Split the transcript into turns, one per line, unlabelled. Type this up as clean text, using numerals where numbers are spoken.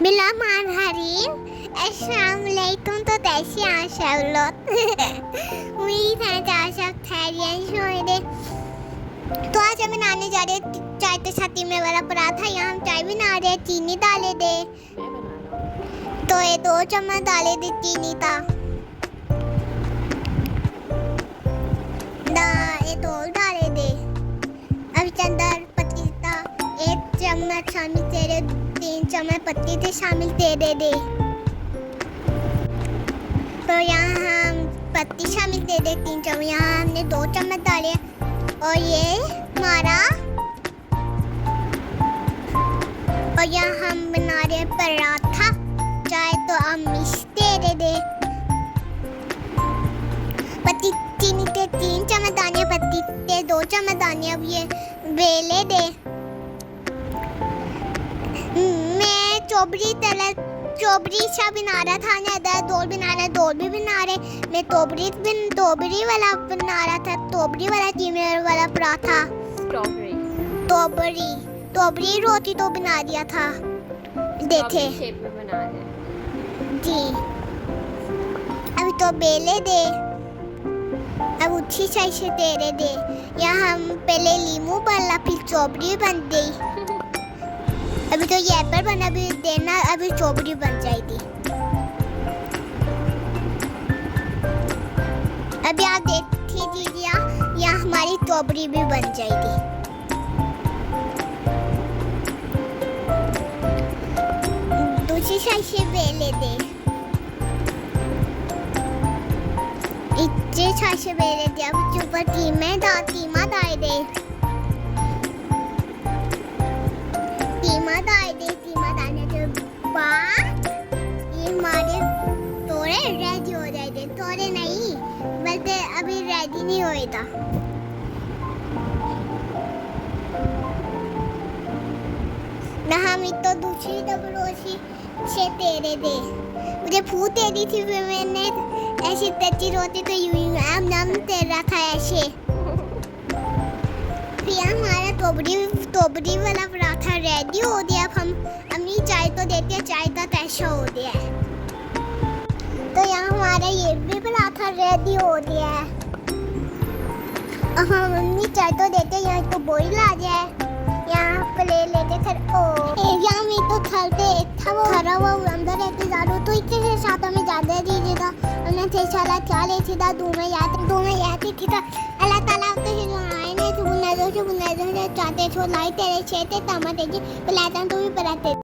Bismillahirrahmanirrahim. Assalamualaikum तो कैसे हैं सब लोग उम्मीद है कि आप सब खैरियत से होंगे। तो आज हम बनाने जा रहे हैं चाय के साथ में वाला पराठा। यहाँ हम चाय बना रहे हैं, चीनी डाले दे तो ये 2 चम्मच डाले दे चीनी था ये 2 डाले दे। अब चंदर पत्ती था 1 चम्मच शामिल तेरे 3 चम्मच पत्ती थे शामिल तेरे दे। तो यहाँ हम पत्ती शामिल दे दे 3 चम्मच। यहाँ हमने 2 चम्मच डाले और ये हमारा। और यहाँ हम बना रहे पराठा चाहे तो हम मिक्स दे पत्ती चीनी के 3 चम्मच दाने पत्ती के 2 चम्मच दाने। अब ये बेले दे। मैं चोबरी सा बना रहा था ना, दो बना रहा, 2 भी बना रहे। मैं तोबरी वाला बना रहा था, तोबरी वाला चीनी वाला पराठा। तोबरी रोटी तो बना दिया था देखे
शेप में बना रहे
जी। अभी तो बेले दे। अब उठी साइड से तेरे दे। यहाँ हम पहले लीमू डाला फिर चोबरी बन गई। अभी तो ये एप्पल बना भी देना, अभी चोबरी बन जाएगी। अभी आप देख लीजिए यहाँ हमारी चोबरी भी बन जाएगी। दूसरी साइड से बेले दे। इतने साइड से बेले दे। अब ऊपर कीमा डाल दे। कीमा डालने के बाद ये हमारे थोड़े रेडी हो जाएंगे। थोड़े नहीं बल्कि अभी रेडी नहीं होएगा। ना हम तो दूसरी डबरोसी से तेरे दे। मुझे फूट दे दी थी फिर मैंने ऐसी कच्ची रोटी तो यूं नम तेरा था ऐसे। फिर हमारा तोबरी वाला पराठा रेडी हो गया। अब हम अम्मी चाय तो देते हैं, चाय का कैसा हो गया है। तो यहाँ हमारा ये भी पराठा रेडी हो गया है। अब हम अम्मी चाय तो देते हैं, यहाँ तो बॉईल आ जाए। यहाँ प्ले लेके यहाँ में तो थलते था वो खरा हुआ अंदर रहते ज़्यादा तो इससे साथ में ज़्यादा दीजिएगा। हमने थे साला क्या ले सीधा दूर याद थी था अल्लाह ताला तो चाहते छो लाई तेरे छेते तमा तेजी पलाता तो भी पराते।